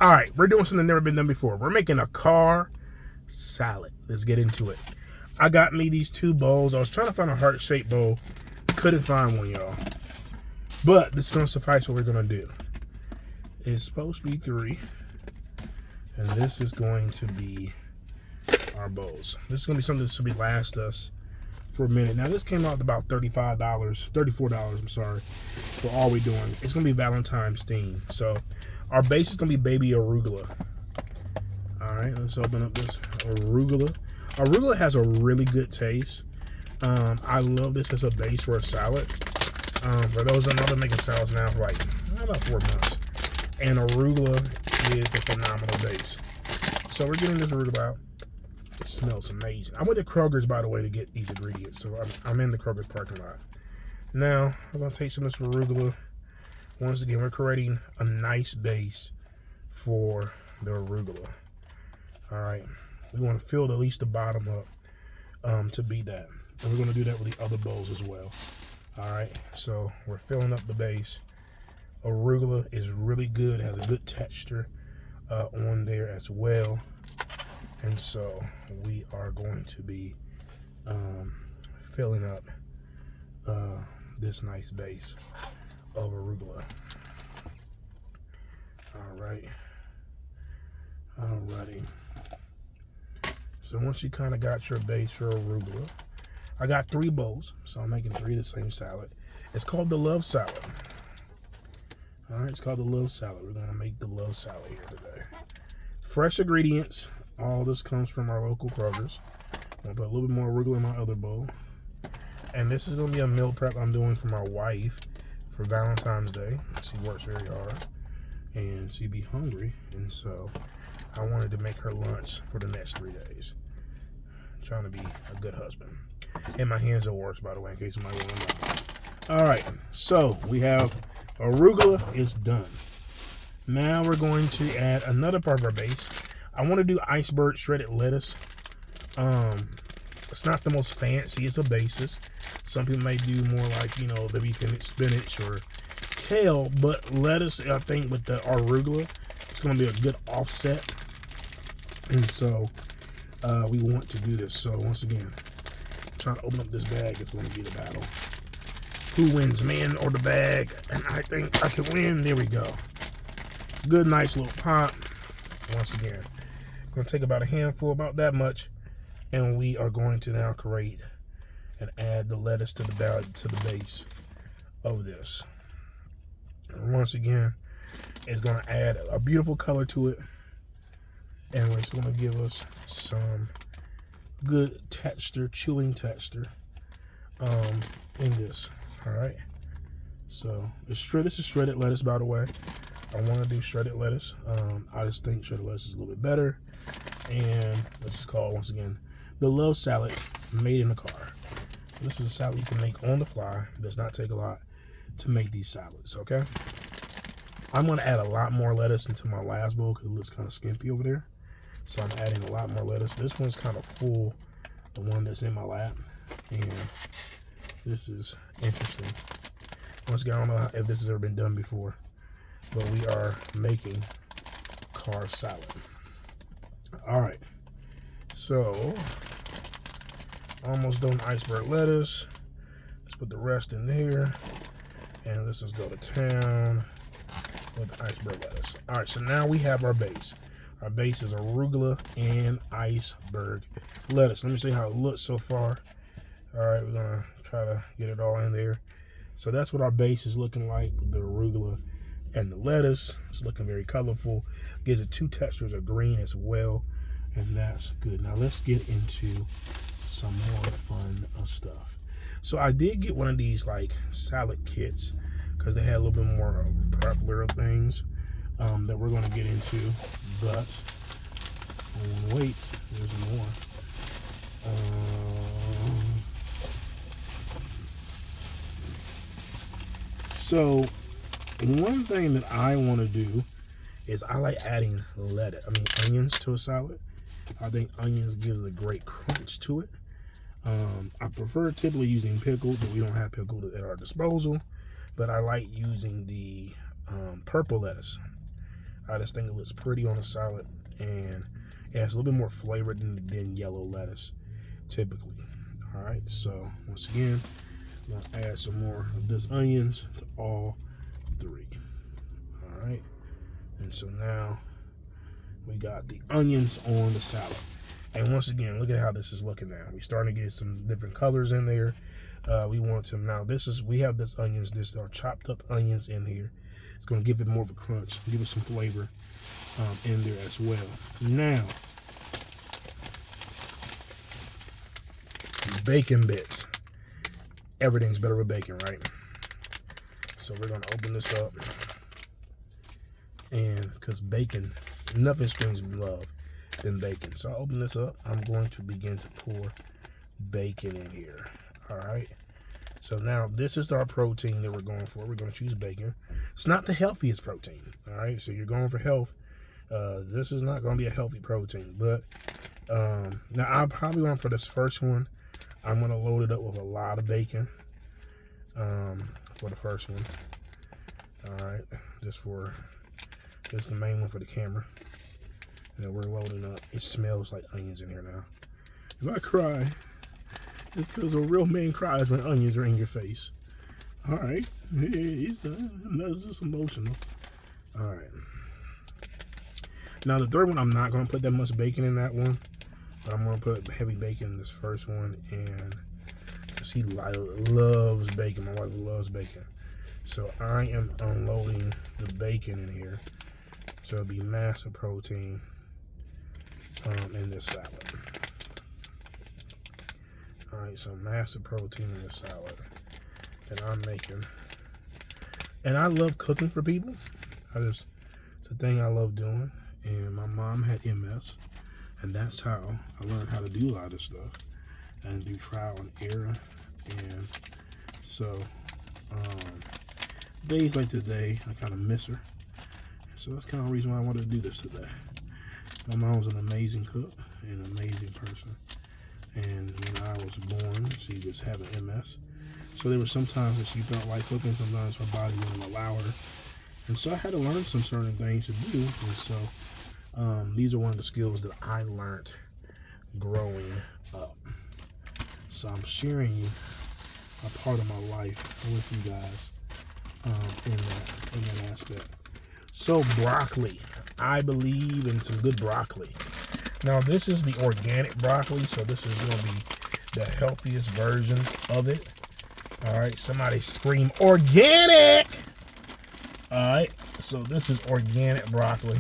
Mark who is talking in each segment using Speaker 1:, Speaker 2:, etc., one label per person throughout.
Speaker 1: All right, we're doing something never been done before. We're making a car salad. Let's get into it. I got me these two bowls. I was trying to find a heart-shaped bowl. Couldn't find one, y'all. But this is going to suffice what we're going to do. It's supposed to be 3. And this is going to be our bowls. This is going to be something that should last us for a minute. Now, this came out to about $34, I'm sorry, for all we're doing. It's going to be Valentine's theme. So, our base is going to be baby arugula. All right, let's open up this arugula. Arugula has a really good taste. I love this as a base for a salad. For those that know, I've been making salads now for like about 4 months. And arugula is a phenomenal base. So we're getting this arugula out. It smells amazing. I went to Kroger's, by the way, to get these ingredients. So I'm in the Kroger's parking lot. Now, I'm going to take some of this arugula. Once again, we're creating a nice base for the arugula. All right. We want to fill at least the bottom up to be that. And we're going to do that with the other bowls as well. All right. So we're filling up the base. Arugula is really good. It has a good texture on there as well. And so we are going to be filling up this nice base of arugula. Alrighty. So once you kind of got your base for arugula, I got 3 bowls, so I'm making 3 of the same salad. It's called the love salad. Alright, it's called the love salad. We're going to make the love salad here today. Fresh ingredients. All this comes from our local Kroger's. I'm going to put a little bit more arugula in my other bowl. And this is going to be a meal prep I'm doing for my wife for Valentine's Day. She works very hard and she'd be hungry. And so I wanted to make her lunch for the next 3 days. I'm trying to be a good husband. And my hands are worse, by the way, in case somebody wants to know. All right, so we have arugula is done. Now we're going to add another part of our base. I want to do iceberg shredded lettuce. It's not the most fancy. It's a basis. Some people may do more like, maybe spinach or kale, but lettuce, I think with the arugula, it's going to be a good offset. And so we want to do this. So once again, trying to open up this bag is going to be the battle. Who wins, man or the bag? And I think I can win. There we go. Good, nice little pop. Once again, going to take about a handful, about that much, and we are going to now create and add the lettuce to the base of this. And once again, it's going to add a beautiful color to it, and it's going to give us some good texture, chewing texture in this. All right. So this is shredded lettuce, by the way. I want to do shredded lettuce. I just think shredded lettuce is a little bit better. And this is called, once again, the love salad made in the car. This is a salad you can make on the fly. It does not take a lot to make these salads, okay? I'm going to add a lot more lettuce into my last bowl because it looks kind of skimpy over there. So I'm adding a lot more lettuce. This one's kind of full, the one that's in my lap. And this is interesting. Once again, I don't know if this has ever been done before, but we are making car salad. All right, so almost done iceberg lettuce. Let's put the rest in there, and let's just go to town with the iceberg lettuce. All right, so now we have our base. Our base is arugula and iceberg lettuce. Let me see how it looks so far. All right, we're gonna try to get it all in there. So that's what our base is looking like, the arugula and the lettuce. It's looking very colorful. Gives it 2 textures of green as well, and that's good. Now let's get into some more fun stuff. So I did get one of these like salad kits because they had a little bit more popular things that we're going to get into, but wait, there's more. So one thing that I want to do is I like adding onions to a salad. I think onions gives a great crunch to it. I prefer typically using pickles, but we don't have pickles at our disposal. But I like using the purple lettuce. I just think it looks pretty on a salad, and it has a little bit more flavor than yellow lettuce typically. All right, so once again, I'm gonna add some more of this onions to all three. All right, and so now we got the onions on the salad. And once again, look at how this is looking now. We're starting to get some different colors in there. We want to now. We have this onions. This are chopped up onions in here. It's going to give it more of a crunch, give it some flavor in there as well. Now, bacon bits. Everything's better with bacon, right? So we're going to open this up, and because bacon, nothing screams love than bacon. So I open this up. I'm going to begin to pour bacon in here. All right. So now this is our protein that we're going for. We're going to choose bacon. It's not the healthiest protein. All right. So you're going for health. This is not going to be a healthy protein. But now I'm probably going for this first one. I'm going to load it up with a lot of bacon for the first one. All right. Just the main one for the camera. And we're loading up. It smells like onions in here now. If I cry, it's because a real man cries when onions are in your face. All right. That's just emotional. All right. Now, the third one, I'm not going to put that much bacon in that one. But I'm going to put heavy bacon in this first one. And she loves bacon. My wife loves bacon. So I am unloading the bacon in here. So it'll be massive protein in this salad. All right, so massive protein in this salad that I'm making. And I love cooking for people. It's a thing I love doing. And my mom had MS, and that's how I learned how to do a lot of stuff and do trial and error. And so days like today, I kind of miss her. So that's kind of the reason why I wanted to do this today. My mom was an amazing cook and an amazing person. And when I was born, she was having MS. So there were some times that she felt like cooking. Sometimes her body wouldn't allow her. And so I had to learn some certain things to do. And so these are one of the skills that I learned growing up. So I'm sharing you a part of my life with you guys in that aspect. So broccoli. I believe in some good broccoli. Now this is the organic broccoli, so this is going to be the healthiest version of it. All right, somebody scream organic. All right, so this is organic broccoli.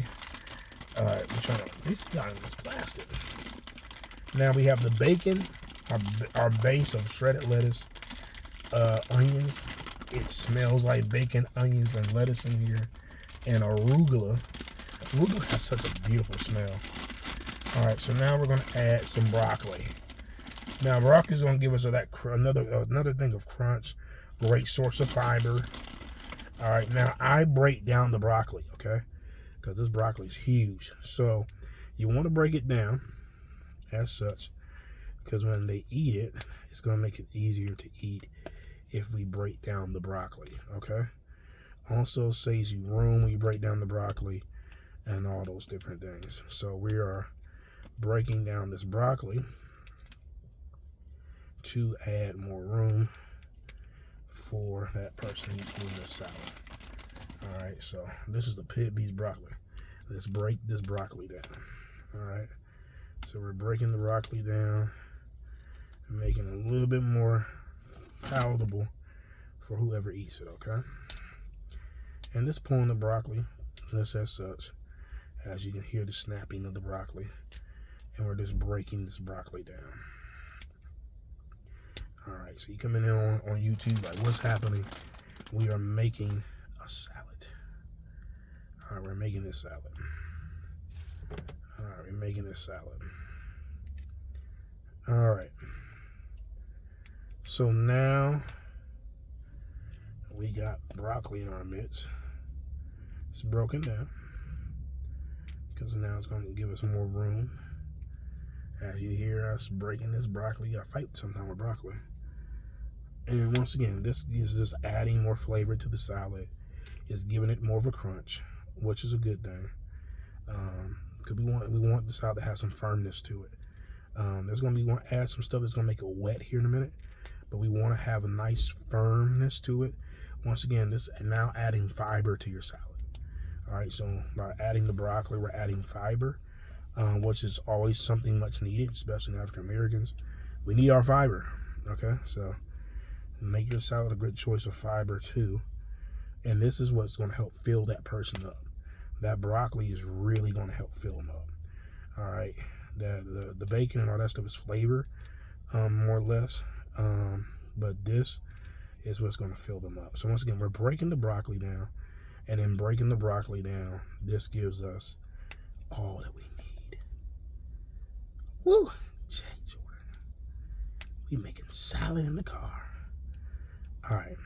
Speaker 1: All right, we're trying to get this plastic. Now we have the bacon, our base of shredded lettuce, onions. It smells like bacon, onions, and lettuce in here, and arugula. Arugula has such a beautiful smell. All right, so now we're going to add some broccoli. Now, broccoli is going to give us another thing of crunch. Great source of fiber. All right, now I break down the broccoli, okay? Because this broccoli is huge. So you want to break it down as such, because when they eat it, it's going to make it easier to eat if we break down the broccoli, okay? Also saves you room when you break down the broccoli and all those different things. So we are breaking down this broccoli to add more room for that person eating this salad. All right, so this is the pit beef broccoli. Let's break this broccoli down. All right, so we're breaking the broccoli down and making it a little bit more palatable for whoever eats it, okay? And just pulling the broccoli just as such, as you can hear the snapping of the broccoli. And we're just breaking this broccoli down. All right, so you come in on YouTube, like, what's happening? We are making a salad. All right, we're making this salad. All right, we're making this salad. All right. So now we got broccoli in our midst. It's broken down because now it's going to give us more room. As you hear us breaking this broccoli, I fight sometimes with broccoli. And once again, this is just adding more flavor to the salad. It's giving it more of a crunch which is a good thing. Because we want the salad to have some firmness to it. There's going to add some stuff that's going to make it wet here in a minute, but we want to have a nice firmness to it. Once again, this is now adding fiber to your salad. All right, so by adding the broccoli, we're adding fiber, which is always something much needed, especially in African Americans. We need our fiber. Okay, so make your salad a good choice of fiber too. And this is what's going to help fill that person up. That broccoli is really going to help fill them up. All right, the bacon and all that stuff is flavor, more or less. But this is what's going to fill them up. So once again, we're breaking the broccoli down, and then breaking the broccoli down, this gives us all that we need. Woo! Jay Jordan. We making salad in the car. All right.